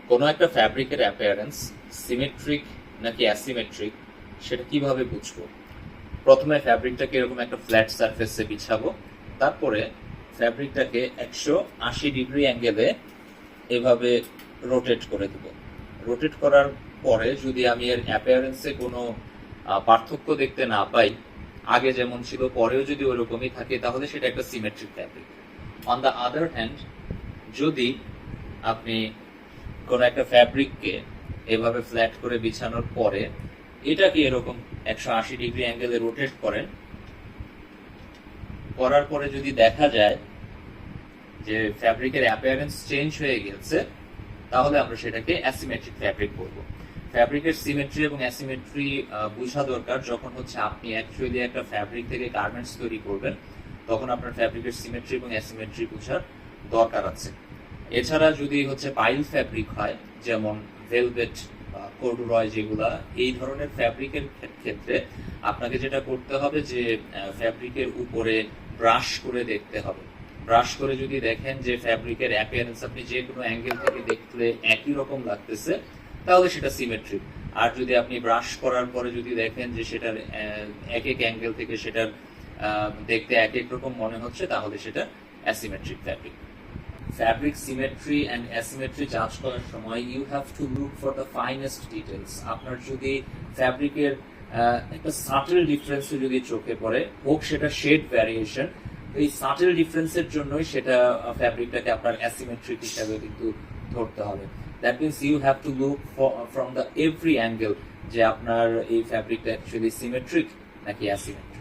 কোনো একটা ফ্যাব্রিকের অ্যাপিয়ারেন্স সিমেট্রিক নাকি অ্যাসিমেট্রিক সেটা কিভাবে বুঝবো? প্রথমে ফ্যাব্রিকটাকে এরকম একটা ফ্ল্যাট সারফেসে বিছাবো, তারপরে ফ্যাব্রিকটাকে 180 ডিগ্রি অ্যাঙ্গেলে এভাবে রোটেট করে দেব। রোটেট করার পরে যদি আমি এর অ্যাপিয়ারেন্সে কোনো পার্থক্য দেখতে না পাই, আগে যেমন ছিল পরেও যদি ওরকমই থাকে, তাহলে সেটা একটা symmetric fabric. On the other hand, যদি আপনি কোন একটা ফ্যাব্রিককে এভাবে ফ্ল্যাট করে বিছানোর পরে এটাকে এরকম 180 ডিগ্রি অ্যাঙ্গেলে রোটেট করার পরে যদি দেখা যায় যে ফ্যাব্রিকের অ্যাপিয়ারেন্স চেঞ্জ হয়ে গেছে, তাহলে আমরা সেটাকে অ্যাসিমেট্রিক ফ্যাব্রিক বলবো। ফ্যাব্রিকের সিমেট্রি এবং অ্যাসিমেট্রি বোঝা দরকার যখন হচ্ছে আপনি অ্যাকচুয়ালি একটা ফ্যাব্রিক থেকে গার্মেন্টস তৈরি করবেন, তখন আপনার ফ্যাব্রিকের সিমেট্রি এবং অ্যাসিমেট্রি বোঝার দরকার আছে। এছাড়া যদি হচ্ছে পাইল ফ্যাব্রিক হয়, যেমন ভেলভেট বা কর্ডুরয়, যেগুলা এই ধরনের ফ্যাব্রিকের ক্ষেত্রে আপনাকে যেটা করতে হবে যে ফ্যাব্রিকের উপরে ব্রাশ করে দেখতে হবে। ব্রাশ করে যদি দেখেন যে ফ্যাব্রিকের অ্যাপিয়ারেন্স আপনি যে কোনো অ্যাঙ্গেল থেকে দেখলে একই রকম লাগতেছে, তাহলে সেটা সিমেট্রিক। আর যদি আপনি ব্রাশ করার পরে যদি দেখেন যে সেটার এক এক অ্যাঙ্গেল থেকে সেটার দেখতে এক এক রকম মনে হচ্ছে, তাহলে সেটা asymmetric fabric. Fabric symmetry and asymmetry জাজ করার সময় you have to look for the finest details. আপনার যদি ফ্যাব্রিকের একটা সাটেল ডিফারেন্স যদি চোখে পড়ে, হোক সেটা শেড ভ্যারিয়েশন, এই সাটেল ডিফারেন্সের জন্যই সেটা ফ্যাব্রিকটাকে আপনার অ্যাসিমেট্রিক হিসাবে কিন্তু ধরতে হবে। That means you have to look from the every angle যে আপনার এই ফ্যাব্রিকটা অ্যাকচুয়ালি সিমেট্রিক নাকি অ্যাসিমেট্রিক।